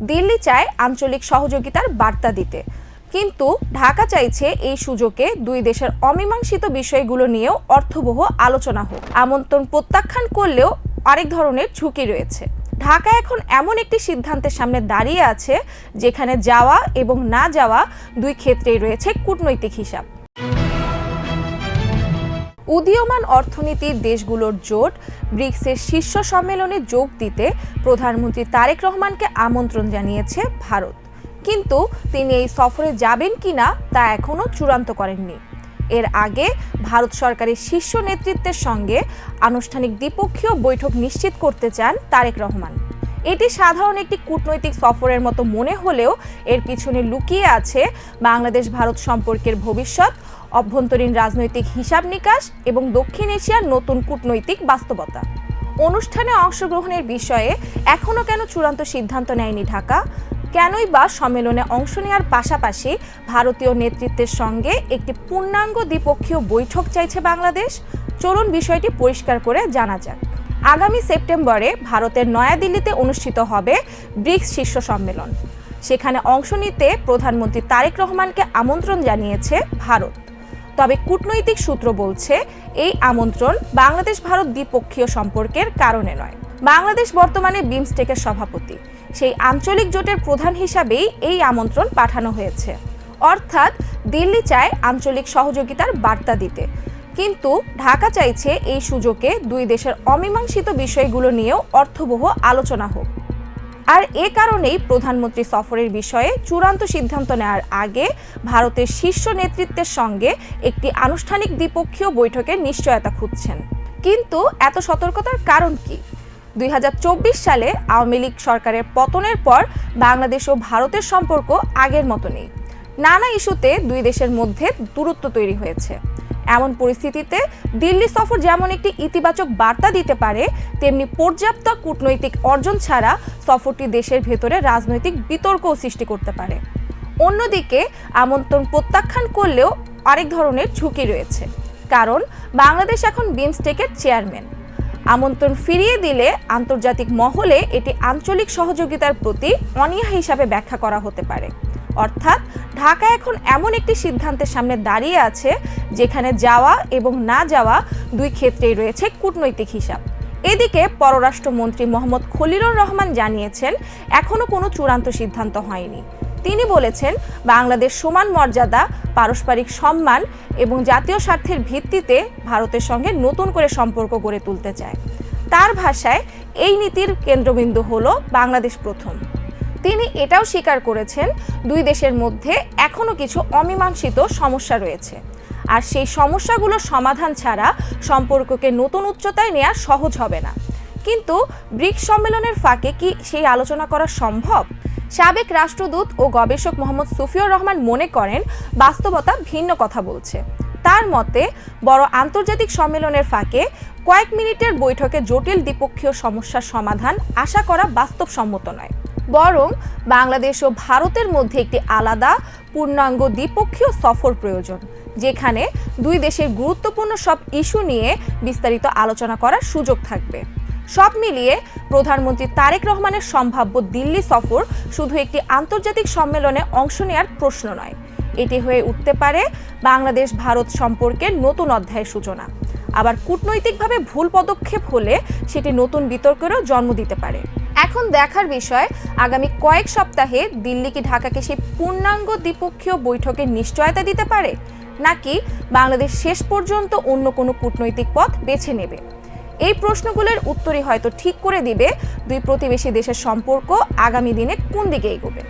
দিল্লি চায় আঞ্চলিক সহযোগিতার বার্তা দিতে, কিন্তু ঢাকা চাইছে এই সুযোগে দুই দেশের অমীমাংসিত বিষয়গুলো নিয়েও অর্থবহ আলোচনা হোক। আমন্ত্রণ প্রত্যাখ্যান করলেও আরেক ধরনের ঝুঁকি রয়েছে। ঢাকা এখন এমন একটি সিদ্ধান্তের সামনে দাঁড়িয়ে আছে যেখানে যাওয়া এবং না যাওয়া দুই ক্ষেত্রেই রয়েছে কূটনৈতিক হিসাব। উদীয়মান অর্থনীতির দেশগুলোর জোট ব্রিক্সের শীর্ষ সম্মেলনে যোগ দিতে প্রধানমন্ত্রী তারেক রহমানকে আমন্ত্রণ জানিয়েছে ভারত, কিন্তু তিনি এই সফরে যাবেন কিনা তা এখনও চূড়ান্ত করেননি। এর আগে ভারত সরকারের শীর্ষ নেতৃত্বের সঙ্গে আনুষ্ঠানিক দ্বিপক্ষীয় বৈঠক নিশ্চিত করতে চান তারেক রহমান। এটি সাধারণ একটি কূটনৈতিক সফরের মতো মনে হলেও এর পিছনে লুকিয়ে আছে বাংলাদেশ ভারত সম্পর্কের ভবিষ্যৎ, অভ্যন্তরীণ রাজনৈতিক হিসাব নিকাশ এবং দক্ষিণ এশিয়ার নতুন কূটনৈতিক বাস্তবতা। অনুষ্ঠানে অংশগ্রহণের বিষয়ে এখনও কেন চূড়ান্ত সিদ্ধান্ত নেয়নি ঢাকা? কেনই বা সম্মেলনে অংশ নেওয়ার পাশাপাশি ভারতীয় নেতৃত্বের সঙ্গে একটি পূর্ণাঙ্গ দ্বিপক্ষীয় বৈঠক চাইছে বাংলাদেশ? চলুন বিষয়টি পরিষ্কার করে জানা যাক। আগামী সেপ্টেম্বরে ভারতের নয়াদিল্লিতে অনুষ্ঠিত হবে ব্রিক্স শীর্ষ সম্মেলন। সেখানে অংশ নিতে প্রধানমন্ত্রী তারেক রহমানকে আমন্ত্রণ জানিয়েছে ভারত। তবে কূটনৈতিক সূত্র বলছে এই আমন্ত্রণ বাংলাদেশ ভারত দ্বিপক্ষীয় সম্পর্কের কারণে নয়। বাংলাদেশ বর্তমানে বিমস্টেকের সভাপতি, সেই আঞ্চলিক জোটের প্রধান হিসাবেই এই আমন্ত্রণ পাঠানো হয়েছে। অর্থাৎ দিল্লি চায় আঞ্চলিক সহযোগিতার বার্তা দিতে, কিন্তু ঢাকা চাইছে এই সুযোগে দুই দেশের অমীমাংসিত বিষয়গুলো নিয়েও অর্থবহ আলোচনা হোক। আর এ কারণেই প্রধানমন্ত্রী সফরের বিষয়ে চূড়ান্ত সিদ্ধান্ত নেওয়ার আগে ভারতের শীর্ষ নেতৃত্বের সঙ্গে একটি আনুষ্ঠানিক দ্বিপক্ষীয় বৈঠকের নিশ্চয়তা খুঁজছেন। কিন্তু এত সতর্কতার কারণ কি? 2024 সালে আওয়ামী লীগ সরকারের পতনের পর বাংলাদেশ ও ভারতের সম্পর্ক আগের মতো নেই। নানা ইস্যুতে দুই দেশের মধ্যে দূরত্ব তৈরি হয়েছে। এমন পরিস্থিতিতে দিল্লি সফর যেমন একটি ইতিবাচক বার্তা দিতে পারে, তেমনি পর্যাপ্ত কূটনৈতিক অর্জন ছাড়া সফরটি দেশের ভেতরে রাজনৈতিক বিতর্কও সৃষ্টি করতে পারে। অন্যদিকে আমন্ত্রণ প্রত্যাখ্যান করলেও আরেক ধরনের ঝুঁকি রয়েছে, কারণ বাংলাদেশ এখন বিমস্টেকের চেয়ারম্যান। আমন্ত্রণ ফিরিয়ে দিলে আন্তর্জাতিক মহলে এটি আঞ্চলিক সহযোগিতার প্রতি অনীহা হিসাবে ব্যাখ্যা করা হতে পারে। অর্থাৎ ঢাকা এখন এমন একটি সিদ্ধান্তের সামনে দাঁড়িয়ে আছে যেখানে যাওয়া এবং না যাওয়া দুই ক্ষেত্রেই রয়েছে কূটনৈতিক হিসাব। এদিকে পররাষ্ট্রমন্ত্রী মোহাম্মদ খলিলুর রহমান জানিয়েছেন, এখনও কোনো চূড়ান্ত সিদ্ধান্ত হয়নি। তিনি বলেছেন, বাংলাদেশ সমান মর্যাদা, পারস্পরিক সম্মান এবং জাতীয় স্বার্থের ভিত্তিতে ভারতের সঙ্গে নতুন করে সম্পর্ক গড়ে তুলতে চায়। তার ভাষায় এই নীতির কেন্দ্রবিন্দু হলো বাংলাদেশ প্রথম। তিনি এটাও স্বীকার করেছেন, দুই দেশের মধ্যে এখনও কিছু অমীমাংসিত সমস্যা রয়েছে, আর সেই সমস্যাগুলোর সমাধান ছাড়া সম্পর্ককে নতুন উচ্চতায় নেওয়া সহজ হবে না। কিন্তু ব্রিক্স সম্মেলনের ফাঁকে কি সেই আলোচনা করা সম্ভব? সাবেক রাষ্ট্রদূত ও গবেষক মোহাম্মদ সুফিউর রহমান মনে করেন, বাস্তবতা ভিন্ন কথা বলছে। তার মতে, বড় আন্তর্জাতিক সম্মেলনের ফাঁকে কয়েক মিনিটের বৈঠকে জটিল দ্বিপক্ষীয় সমস্যার সমাধান আশা করা বাস্তবসম্মত নয়, বরং বাংলাদেশ ও ভারতের মধ্যে একটি আলাদা পূর্ণাঙ্গ দ্বিপক্ষীয় সফর প্রয়োজন, যেখানে দুই দেশের গুরুত্বপূর্ণ সব ইস্যু নিয়ে বিস্তারিত আলোচনা করার সুযোগ থাকবে। সব মিলিয়ে প্রধানমন্ত্রী তারেক রহমানের সম্ভাব্য দিল্লি সফর শুধু একটি আন্তর্জাতিক সম্মেলনে অংশ নেওয়ার প্রশ্ন নয়, এটি হয়ে উঠতে পারে বাংলাদেশ ভারত সম্পর্কের নতুন অধ্যায়ের সূচনা। আবার কূটনৈতিকভাবে ভুল পদক্ষেপ হলে সেটি নতুন বিতর্কেরও জন্ম দিতে পারে। এখন দেখার বিষয়, আগামী কয়েক সপ্তাহে দিল্লি কি ঢাকাকে সেই পূর্ণাঙ্গ দ্বিপক্ষীয় বৈঠকের নিশ্চয়তা দিতে পারে, নাকি বাংলাদেশ শেষ পর্যন্ত অন্য কোনো কূটনৈতিক পথ বেছে নেবে? এই প্রশ্নগুলোর উত্তরই হয়তো ঠিক করে দিবে দুই প্রতিবেশী দেশের সম্পর্ক আগামী দিনে কোন দিকে এগোবে।